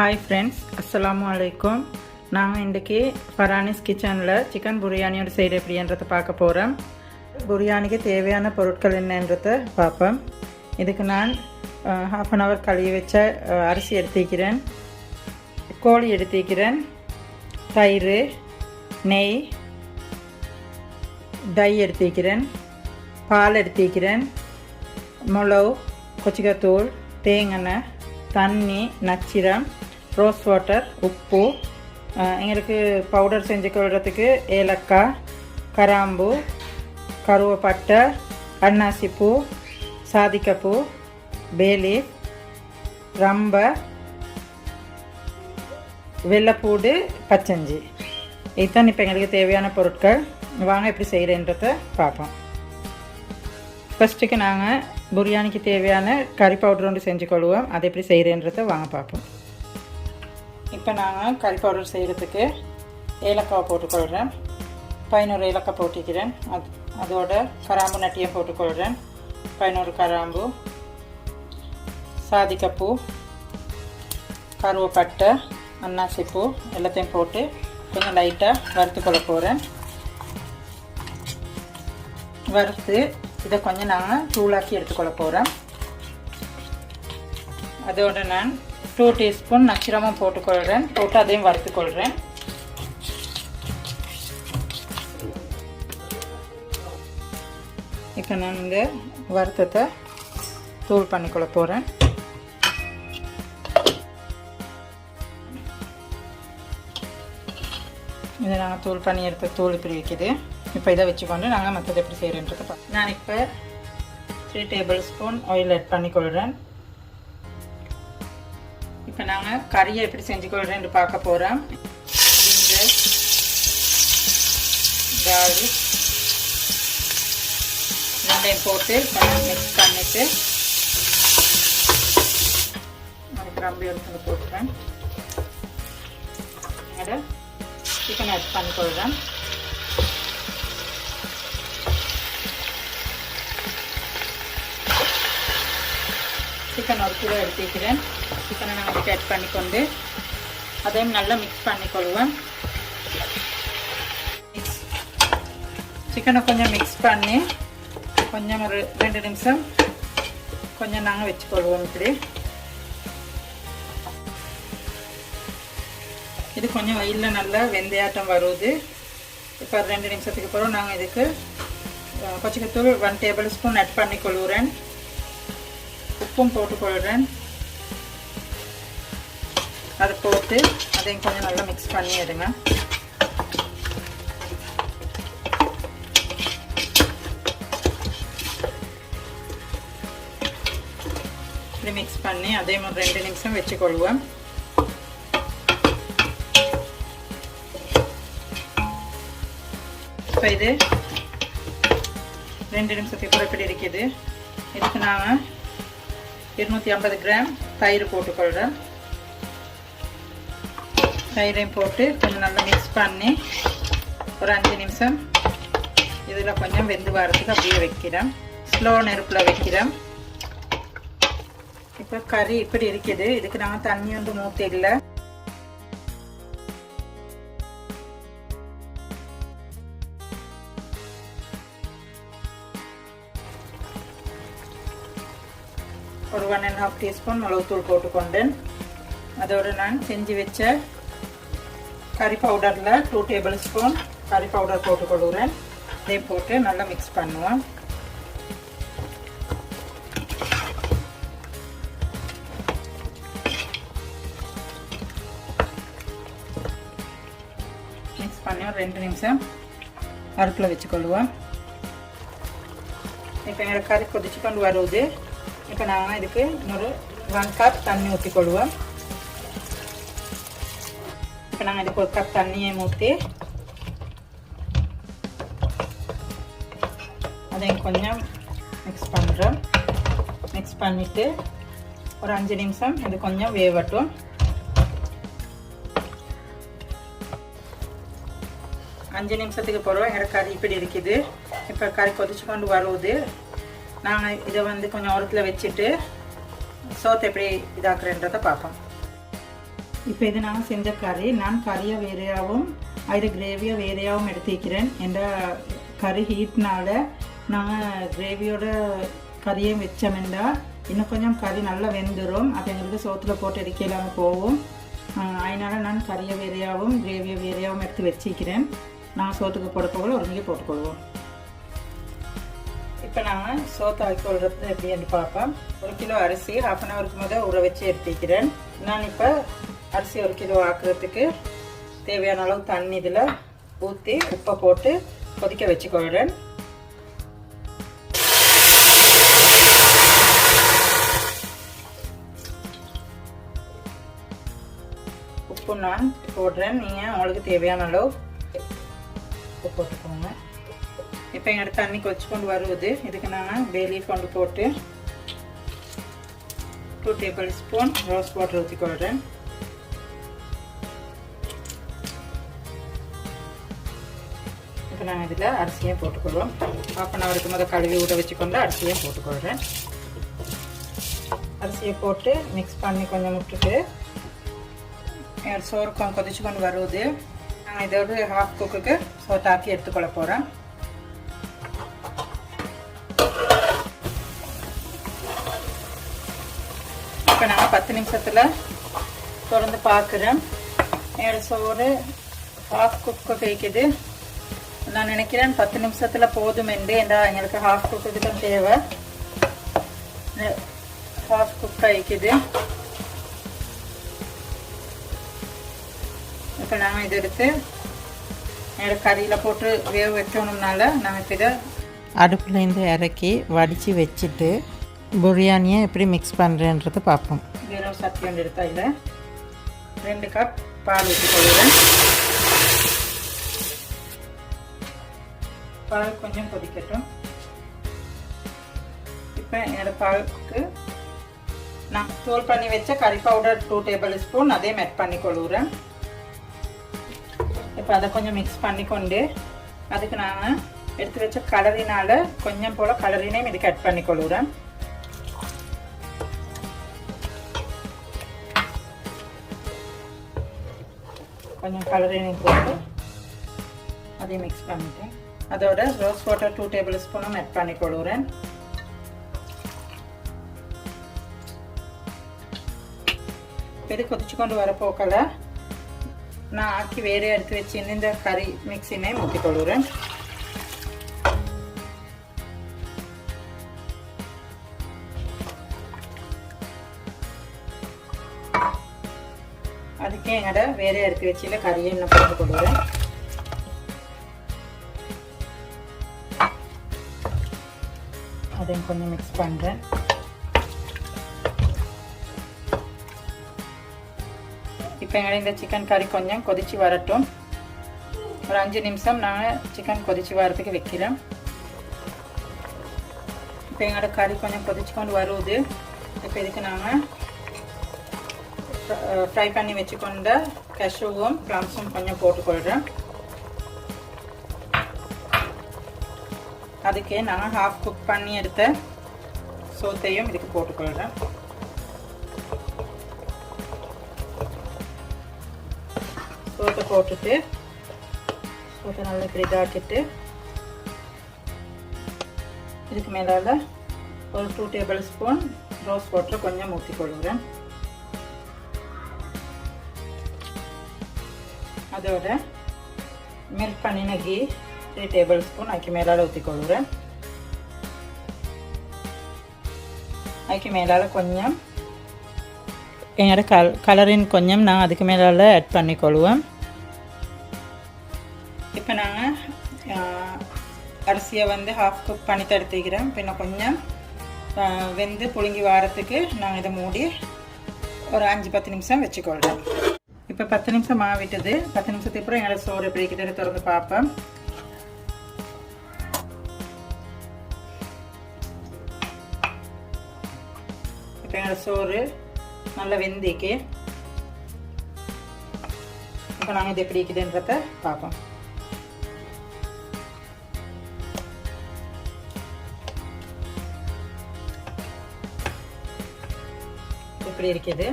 Hi friends, Assalamu alaikum. நாங்கள் இன்றைக்கி ஃபரானிஸ் கிச்சனில் சிக்கன் பிரியாணியோட செய்கிற எப்படின்றதை பார்க்க போகிறோம். பிரியாணிக்கு தேவையான பொருட்கள் என்னன்றதை பார்ப்போம். இதுக்கு நான் ½ அன் ஹவர் கழுவி வச்ச அரிசி எடுத்துக்கிறேன், கோழி எடுத்துக்கிறேன், தயிர், நெய், டை எடுத்துக்கிறேன், பால் எடுத்துக்கிறேன், மிளகு, கொச்சிக்காத்தூள், தேங்காய், தண்ணி, நச்சிரம், ரோஸ் வாட்டர், உப்பு, எங்களுக்கு பவுடர் செஞ்சு கொள்றதுக்கு ஏலக்காய், கராம்பு, கருவேப்பட்டை, அன்னாசிப்பூ, சாதிக்கப்பூ, பேலி, ரம்பை, வெள்ளைப்பூடு, பச்சஞ்சி. இதுதான் இப்போ எங்களுக்கு தேவையான பொருட்கள். வாங்க எப்படி செய்கிறேன்றதை பார்ப்போம். ஃபஸ்ட்டுக்கு நாங்கள் பிரியாணிக்கு தேவையான கறி பவுடர் ஒன்று செஞ்சு கொள்வோம். அதை எப்படி செய்கிறேன்றதை வாங்க பார்ப்போம். இப்போ நாங்கள் கறி பவுடர் செய்கிறதுக்கு ஏலக்காய் போட்டுக்கொள்கிறேன். 11 ஏலக்காய் போட்டுக்கிறேன். அதோட கராம்பு நட்டியம் போட்டுக்கொள்கிறேன். 11 கராம்பு, சாதிக்கப்பூ, கருவேப்பட்டை, அன்னாசிப்பூ எல்லாத்தையும் போட்டு கொஞ்சம் லைட்டாக வறுத்துக்கொள்ள போகிறேன். வறுத்து இதை கொஞ்சம் நாங்கள் தூளாக்கி எடுத்துக்கொள்ள போகிறோம். அதோடு நான் 2 டீஸ்பூன் நச்சிரமும் போட்டுக்கொள்கிறேன். போட்டு அதையும் வறுத்துக்கொள்கிறேன். இப்போ நான் இந்த வறுத்தத்தை தூள் பண்ணிக்கொள்ள போகிறேன். இதை நாங்கள் தூள் பண்ணி எடுத்த தூள் இப்படி வைக்கிது. இப்போ இதை வச்சுக்கொண்டு நாங்கள் மற்றது எப்படி செய்கிறேன்றதை பார்ப்போம். நான் இப்போ 3 டேபிள் ஸ்பூன் ஆயில் ஆட் பண்ணிக்கொள்கிறேன். இப்போ நாங்கள் கறியை எப்படி செஞ்சுக்கொள்கிறேன்னு பார்க்க போகிறோம். ஜிஞ்சர், கார்லிக் ரெண்டையும் போட்டு கொஞ்சம் மிக்ஸ் பண்ணிவிட்டு அதுக்கு ரொம்ப எடுத்து போட்டுறேன். அதை சிக்கன் ஆட் பண்ணிக்கொள்கிறேன். சிக்கன் 1 கிலோ எடுத்துக்கிறேன். சிக்கனை நான் அதுக்கு ஆட் பண்ணிக்கொண்டு அதையும் நல்லா மிக்ஸ் பண்ணிக்கொள்வேன். சிக்கனை கொஞ்சம் மிக்ஸ் பண்ணி கொஞ்சம் ஒரு 2 நிமிஷம் கொஞ்சம் நாங்கள் வச்சுக்கொள்வோம். இப்படி இது கொஞ்சம் வெயிலில் நல்லா வெந்தயாட்டம் வருது. இப்போ 2 நிமிஷத்துக்கு பிறகு நாங்கள் இதுக்கு கொச்சிக்காத்தூள் 1 டேபிள் ஸ்பூன் ஆட் பண்ணிக்கொள்கிறேன். உப்பும் போட்டுக்கொள்கிறேன். அதை போட்டு அதையும் கொஞ்சம் நல்லா மிக்ஸ் பண்ணி எடுங்க. இப்படி மிக்ஸ் பண்ணி அதையும் ஒரு 2 நிமிஷம் வச்சுக்கொள்வோம். இப்போ இது 2 நிமிஷத்துக்கு கூட இப்படி இருக்குது. இதுக்கு நாங்கள் 250 கிராம் தயிர் போட்டுக்கொள்கிறேன். தயிரையும் போட்டு கொஞ்சம் நல்லா மிக்ஸ் பண்ணி ஒரு 5 நிமிஷம் இதில் கொஞ்சம் வெந்து வரத்துக்கு அப்படியே வைக்கிறேன். ஸ்லோ நெருப்பில் வைக்கிறேன். இப்போ கறி இப்படி இருக்குது. இதுக்கு நாங்கள் தண்ணி வந்து மூத்த இல்லை. ஒரு 1½ டீஸ்பூன் மிளகுத்தூள் போட்டுக்கொண்டேன். அதோடு நான் செஞ்சு வச்ச கறி பவுடரில் 2 டேபிள் ஸ்பூன் கறி பவுடர் போட்டுக்கொள்கிறேன். இதை போட்டு நல்லா மிக்ஸ் பண்ணுவோம். மிக்ஸ் பண்ணி ஒரு 2 நிமிஷம் அடுப்பில் வச்சுக்கொள்வோம். இப்போ எங்கள் கறி கொதிச்சு கொண்டு வருவது. இப்போ நாங்கள் இதுக்கு ஒரு 1 கப் தண்ணி ஊற்றிக்கொள்வோம். இப்போ நாங்கள் இதுக்கு 1 கப் தண்ணியை ஊற்றி அதையும் கொஞ்சம் மிக்ஸ் பண்ணுறோம். மிக்ஸ் பண்ணிவிட்டு ஒரு 5 நிமிஷம் இது கொஞ்சம் வேவட்டும். 5 நிமிஷத்துக்கு பிறகு எங்கள் கறி இப்படி இருக்குது. இப்போ கறி கொதிச்சு கொண்டு வருவது. நாங்கள் இதை வந்து கொஞ்சம் ஓரத்தில் வச்சுட்டு சோத்தை எப்படி இதாக்குறேன்றதை பார்ப்போம். இப்போ இது நான் செஞ்ச கறி. நான் கறியை வேறையாகவும் அது கிரேவியை வேறையாகவும் எடுத்து வைக்கிறேன். என்ற கறி ஹீட்னால நாங்கள் கிரேவியோட கறியும் வச்சோம்னா இன்னும் கொஞ்சம் கறி நல்லா வெந்துடும். அப்போ எங்களுக்கு சோத்தில் போட்டு எடுக்க இல்லாமல் போகும். அதனால் நான் கறியை வேறையாகவும் கிரேவியை வேறையாகவும் எடுத்து வச்சுக்கிறேன். நாங்கள் சோத்துக்கு போட போகல ஒரு மணிக்கு போட்டுக்கொள்வோம். இப்போ நாங்கள் சோத்து ஆக்கி கொள்வது எப்படின்னு பார்ப்போம். 1 கிலோ அரிசி 1/2 அன் ஹவருக்கு முதல் ஊற வச்சு எடுத்துக்கிறேன். நான் இப்போ அரிசி 1 கிலோ ஆக்குறதுக்கு தேவையான அளவு தண்ணி இதில் ஊற்றி உப்பை போட்டு கொதிக்க வச்சுக்கொள்கிறேன். உப்பு நான் போடுறேன். நீங்கள் உங்களுக்கு தேவையான அளவு உப்பு போட்டுக்கோங்க. இப்போ எங்களோட தண்ணி கொதிச்சு கொண்டு வருவது. இதுக்கு நான் பே லீஃப் கொண்டு போட்டு 2 டேபிள் ஸ்பூன் ரோஸ் வாட்டர் ஊற்றிக்கொள்கிறேன். இப்போ நான் இதில் அரிசியும் போட்டுக்கொள்வோம். 1/2 அன் ஹவருக்கு முதல் கழுவி ஊற வச்சுக்கொண்டு அரிசியும் போட்டுக்கொள்கிறேன். அரிசியை போட்டு மிக்ஸ் பண்ணி கொஞ்சம் விட்டுட்டு சோறு கொதிச்சு கொண்டு வருவது. நான் இதோட 1/2 குக்குக்கு சோத்தாக்கி எடுத்துக்கொள்ள போகிறேன். இப்போ நான் 10 நிமிஷத்தில் தொடர்ந்து பார்க்குறேன். என்னோட சோறு 1/2 குக்கு வைக்குது. நான் நினைக்கிறேன் 10 நிமிஷத்தில் போதும் என்று. எங்களுக்கு 1/2 குக்குக்கு தான் தேவை. 1/2 குக் வைக்குது. இப்போ நாங்கள் இதை எடுத்து என்னோட கறியில் போட்டு வேக வைக்கணும்னால நாங்கள் இப்போ இதை அடுப்புலேருந்து இறக்கி வடித்து வச்சுட்டு பிரியாணியை எப்படி மிக்ஸ் பண்ணுறேன்றதை பார்ப்போம். வெறும் சட்டி ஒன்று எடுத்தா இதில் 2 கப் பால் ஊற்றிக்கொள்கிறேன். பால் கொஞ்சம் கொதிக்கட்டும். இப்போ என்னோட பாலுக்கு நான் தூள் பண்ணி வச்ச கறி பவுடர் 2 டேபிள் ஸ்பூன் அதையும் ஆட் பண்ணி கொள்கிறேன். இப்போ அதை கொஞ்சம் மிக்ஸ் பண்ணிக்கொண்டு அதுக்கு நான் எடுத்து வச்ச கலரினால் கொஞ்சம் போல் கலரினையும் இதுக்கு ஆட் பண்ணி கொள்கிறேன். கொஞ்சம் கலரினையும் போட்டு அதையும் மிக்ஸ் பண்ணிட்டேன். அதோட ரோஸ் வாட்டர் 2 டேபிள் ஸ்பூனும் ஆட் பண்ணி கொள்கிறேன். இது கொதிச்சு கொண்டு வர போக்கல நான் ஆக்கி வேற எடுத்து வச்சிருந்த இந்த கறி மிக்ஸினை ஊற்றிக்கொள்கிறேன். அதுக்கே எங்கட வேற எடுத்து வச்சில கறியை நான் போட்டுக்கொள்கிறேன். அதையும் கொஞ்சம் மிக்ஸ் பண்ணுறேன். இப்போ எங்களுக்கு இந்த சிக்கன் கறி கொஞ்சம் கொதிச்சு வரட்டும். ஒரு 5 நிமிஷம் நாங்கள் சிக்கன் கொதிச்சு வரதுக்கு வைக்கிறேன். இப்போ எங்களோட கறி கொஞ்சம் கொதிச்சு கொண்டு வருவது. இப்போ இதுக்கு நாங்கள் ஃப்ரை பண்ணி வச்சுக்கொண்ட கேஷ்யூவும் ப்ளம்ஸும் கொஞ்சம் போட்டுக்கொள்கிறேன். அதுக்கு நான் 1/2 குக் பண்ணி எடுத்த சோத்தையும் இதுக்கு போட்டுக்கொள்கிறேன். சோத்தை போட்டுட்டு சோத்தை நல்லா இப்படி இதாக்கிட்டு இதுக்கு மேலால் ஒரு 2 டேபிள் ஸ்பூன் ரோஸ் வாட்டர் கொஞ்சம் ஊற்றிக்கொள்கிறேன். அதோட மெல்ட் பண்ணின கீ 3 டேபிள் ஸ்பூன் அதுக்கு மேலால் ஊற்றிக்கொள்கிறேன். அதுக்கு மேலால் கொஞ்சம் என்னோட கலரின் கொஞ்சம் நான் அதுக்கு மேலால் ஆட் பண்ணிக்கொள்வேன். இப்போ நாங்கள் அரிசியை வந்து 1/2 குக் பண்ணி தடுத்துக்கிறேன். பின்ன கொஞ்சம் வெந்து புழுங்கி வாரத்துக்கு நாங்கள் இதை மூடி ஒரு 5-10 நிமிஷம் வச்சுக்கொள்கிறேன். இப்போ 10 நிமிஷம் விட்டது. 10 நிமிஷத்துக்கு அப்புறம் எங்களோட சோறு எப்படி கிட்ட திறந்து பார்ப்பேன். இப்போ எங்களோட சோறு நல்லா வெந்திக்கு. இப்போ நாங்கள் இது எப்படி இருக்குதுன்றத பார்ப்போம். எப்படி இருக்குது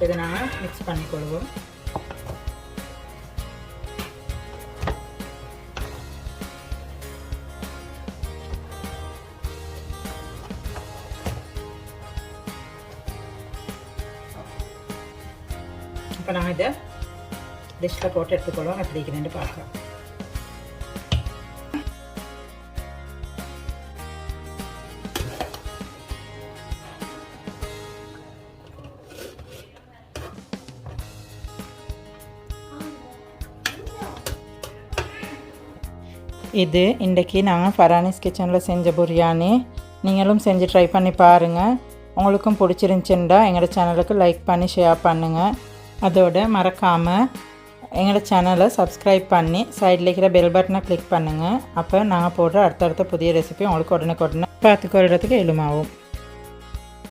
இதை நாங்கள் மிக்ஸ் பண்ணிக்கொள்வோம். இப்போ நாங்கள் இதை டிஷ்ஷில் போட்டு எடுத்துக்கொள்வோம். எப்படி இருக்குதுன்னு பார்க்கலாம். இது இன்றைக்கி நாங்கள் ஃபரானிஸ் கிச்சனில் செஞ்ச பிரியாணி. நீங்களும் செஞ்சு ட்ரை பண்ணி பாருங்கள். உங்களுக்கும் பிடிச்சிருந்துச்சுன்னா எங்களோட சேனலுக்கு லைக் பண்ணி ஷேர் பண்ணுங்கள். அதோட மறக்காமல் எங்களோட சேனலை சப்ஸ்கிரைப் பண்ணி சைடில் இருக்கிற பெல் பட்டனை கிளிக் பண்ணுங்கள். அப்போ நாங்கள் போடுற அடுத்தடுத்த புதிய ரெசிபி உங்களுக்கு உடனே பார்த்துக்கொள்கிறதுக்கு எளிமாகும்.